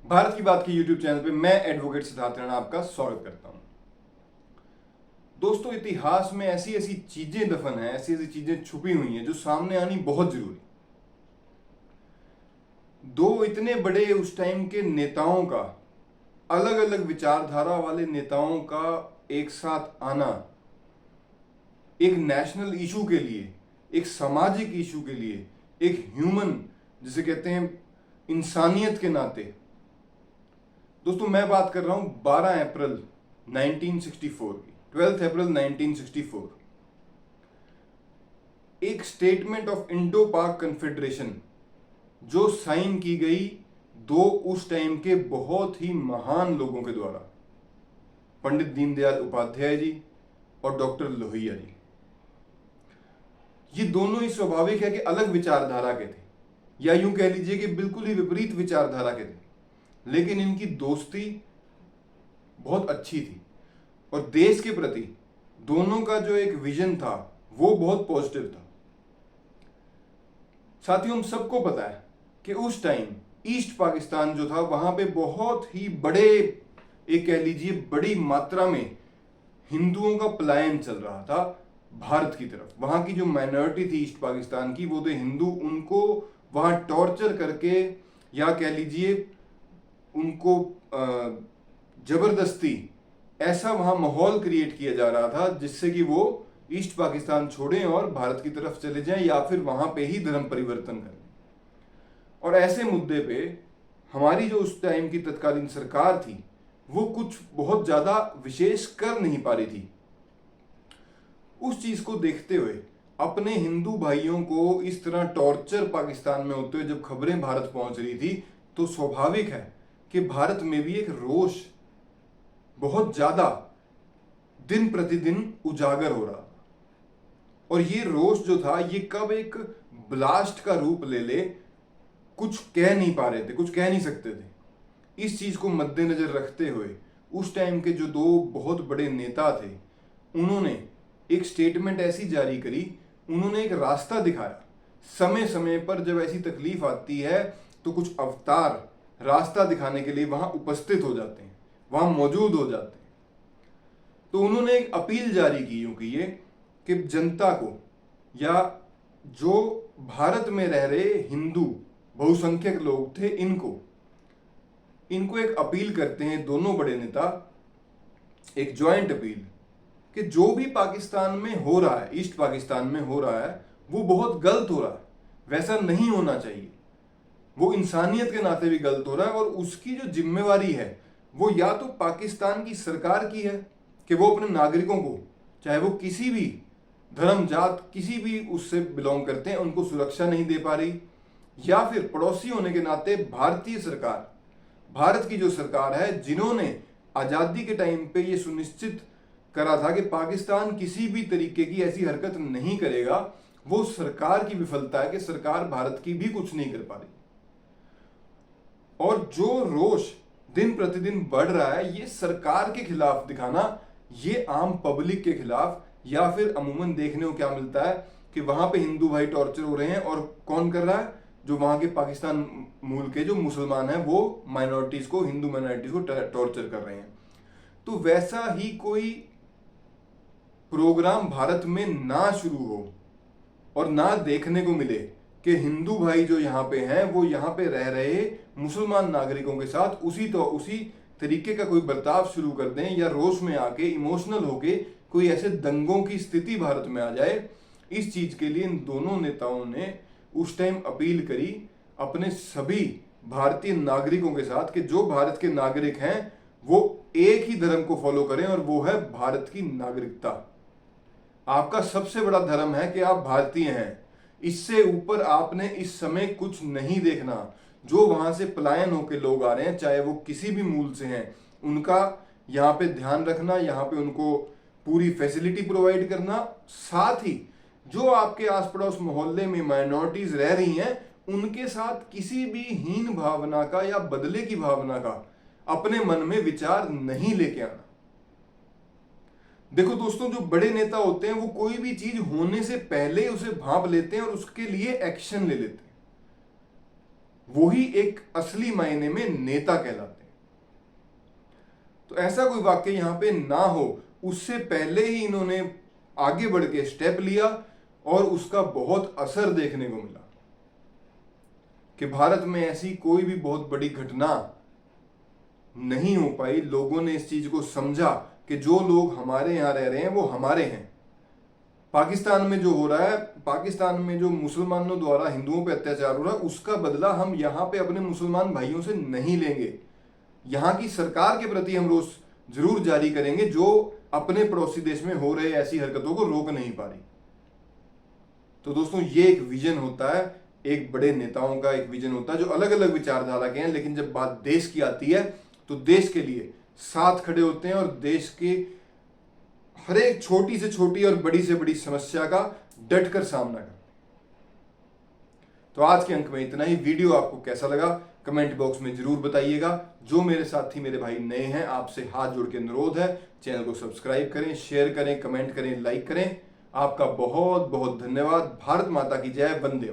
भारत की बात की यूट्यूब चैनल पे मैं एडवोकेट सिद्धार्थ राणा आपका स्वागत करता हूं। दोस्तों, इतिहास में ऐसी ऐसी चीजें दफन हैं, ऐसी ऐसी चीजें छुपी हुई हैं जो सामने आनी बहुत जरूरी। दो इतने बड़े उस टाइम के नेताओं का, अलग अलग विचारधारा वाले नेताओं का एक साथ आना, एक नेशनल इशू के लिए, एक सामाजिक इशू के लिए, एक ह्यूमन जिसे कहते हैं इंसानियत के नाते। दोस्तों, मैं बात कर रहा हूं 12 अप्रैल 1964 की, 12 अप्रैल 1964। एक स्टेटमेंट ऑफ इंडो पाक कन्फेडरेशन जो साइन की गई दो उस टाइम के बहुत ही महान लोगों के द्वारा, पंडित दीनदयाल उपाध्याय जी और डॉक्टर लोहिया जी। ये दोनों ही स्वाभाविक है कि अलग विचारधारा के थे, या यूं कह लीजिए कि बिल्कुल ही विपरीत विचारधारा के थे, लेकिन इनकी दोस्ती बहुत अच्छी थी और देश के प्रति दोनों का जो एक विजन था वो बहुत पॉजिटिव था। साथियों, हम सबको पता है कि उस टाइम ईस्ट पाकिस्तान जो था वहां पे बहुत ही बड़े, एक कह लीजिए बड़ी मात्रा में हिंदुओं का पलायन चल रहा था भारत की तरफ। वहां की जो माइनॉरिटी थी ईस्ट पाकिस्तान की, वो थे हिंदू। उनको वहां टॉर्चर करके, या कह लीजिए उनको जबरदस्ती ऐसा वहां माहौल क्रिएट किया जा रहा था जिससे कि वो ईस्ट पाकिस्तान छोड़ें और भारत की तरफ चले जाएं, या फिर वहां पे ही धर्म परिवर्तन करें। और ऐसे मुद्दे पे हमारी जो उस टाइम की तत्कालीन सरकार थी वो कुछ बहुत ज्यादा विशेष कर नहीं पा रही थी। उस चीज को देखते हुए अपने हिंदू भाइयों को इस तरह टॉर्चर पाकिस्तान में होते हुए जब खबरें भारत पहुंच रही थी, तो स्वाभाविक है कि भारत में भी एक रोष बहुत ज्यादा दिन प्रतिदिन उजागर हो रहा था। और ये रोष जो था ये कब एक ब्लास्ट का रूप ले ले, कुछ कह नहीं पा रहे थे, कुछ कह नहीं सकते थे। इस चीज को मद्देनजर रखते हुए उस टाइम के जो दो बहुत बड़े नेता थे, उन्होंने एक स्टेटमेंट ऐसी जारी करी, उन्होंने एक रास्ता दिखाया। समय समय पर जब ऐसी तकलीफ आती है तो कुछ अवतार रास्ता दिखाने के लिए वहां उपस्थित हो जाते हैं, वहां मौजूद हो जाते हैं। तो उन्होंने एक अपील जारी की, यूं कि ये कि जनता को, या जो भारत में रह रहे हिंदू बहुसंख्यक लोग थे, इनको एक अपील करते हैं दोनों बड़े नेता, एक ज्वाइंट अपील, कि जो भी पाकिस्तान में हो रहा है, ईस्ट पाकिस्तान में हो रहा है, वो बहुत गलत हो रहा है, वैसा नहीं होना चाहिए। वो इंसानियत के नाते भी गलत हो रहा है और उसकी जो जिम्मेवारी है वो या तो पाकिस्तान की सरकार की है कि वो अपने नागरिकों को, चाहे वो किसी भी धर्म जात किसी भी उससे बिलोंग करते हैं, उनको सुरक्षा नहीं दे पा रही, या फिर पड़ोसी होने के नाते भारतीय सरकार, भारत की जो सरकार है, जिन्होंने आजादी के टाइम पे ये सुनिश्चित करा था कि पाकिस्तान किसी भी तरीके की ऐसी हरकत नहीं करेगा, वो सरकार की विफलता है कि सरकार भारत की भी कुछ नहीं कर पा रही। और जो रोष दिन प्रतिदिन बढ़ रहा है, ये सरकार के खिलाफ दिखाना, ये आम पब्लिक के खिलाफ, या फिर अमूमन देखने को क्या मिलता है कि वहां पे हिंदू भाई टॉर्चर हो रहे हैं, और कौन कर रहा है? जो वहां के पाकिस्तान मूल के जो मुसलमान हैं वो माइनॉरिटीज को, हिंदू माइनॉरिटीज को टॉर्चर कर रहे हैं। तो वैसा ही कोई प्रोग्राम भारत में ना शुरू हो और ना देखने को मिले कि हिंदू भाई जो यहाँ पे हैं वो यहाँ पे रह रहे मुसलमान नागरिकों के साथ उसी तरीके का कोई बर्ताव शुरू कर दें, या रोष में आके इमोशनल होके कोई ऐसे दंगों की स्थिति भारत में आ जाए। इस चीज के लिए इन दोनों नेताओं ने उस टाइम अपील करी अपने सभी भारतीय नागरिकों के साथ कि जो भारत के नागरिक हैं वो एक ही धर्म को फॉलो करें, और वो है भारत की नागरिकता। आपका सबसे बड़ा धर्म है कि आप भारतीय हैं, इससे ऊपर आपने इस समय कुछ नहीं देखना। जो वहां से पलायन होकर लोग आ रहे हैं, चाहे वो किसी भी मूल से हैं, उनका यहाँ पे ध्यान रखना, यहाँ पे उनको पूरी फैसिलिटी प्रोवाइड करना। साथ ही जो आपके आस पड़ोस मोहल्ले में माइनॉरिटीज रह रही हैं, उनके साथ किसी भी हीन भावना का या बदले की भावना का अपने मन में विचार नहीं लेके आना। देखो दोस्तों, जो बड़े नेता होते हैं वो कोई भी चीज होने से पहले उसे भांप लेते हैं और उसके लिए एक्शन ले लेते हैं। वही एक असली मायने में नेता कहलाते हैं। तो ऐसा कोई वाक्य यहां पे ना हो, उससे पहले ही इन्होंने आगे बढ़ के स्टेप लिया और उसका बहुत असर देखने को मिला कि भारत में ऐसी कोई भी बहुत बड़ी घटना नहीं हो पाई। लोगों ने इस चीज को समझा कि जो लोग हमारे यहां रह रहे हैं वो हमारे हैं। पाकिस्तान में जो हो रहा है, पाकिस्तान में जो मुसलमानों द्वारा हिंदुओं पे अत्याचार हो रहा है, उसका बदला हम यहां पे अपने मुसलमान भाइयों से नहीं लेंगे। यहां की सरकार के प्रति हम रोष जरूर जारी करेंगे जो अपने पड़ोसी देश में हो रहे ऐसी हरकतों को रोक नहीं पा रही। तो दोस्तों, ये एक विजन होता है, एक बड़े नेताओं का एक विजन होता है जो अलग अलग विचारधारा के हैं, लेकिन जब बात देश की आती है तो देश के लिए साथ खड़े होते हैं और देश के हर एक छोटी से छोटी और बड़ी से बड़ी समस्या का डट कर सामना करते हैं। तो आज के अंक में इतना ही। वीडियो आपको कैसा लगा कमेंट बॉक्स में जरूर बताइएगा। जो मेरे साथी मेरे भाई नए हैं, आपसे हाथ जोड़ के अनुरोध है, चैनल को सब्सक्राइब करें, शेयर करें, कमेंट करें, लाइक करें। आपका बहुत बहुत धन्यवाद। भारत माता की जय। वंदे।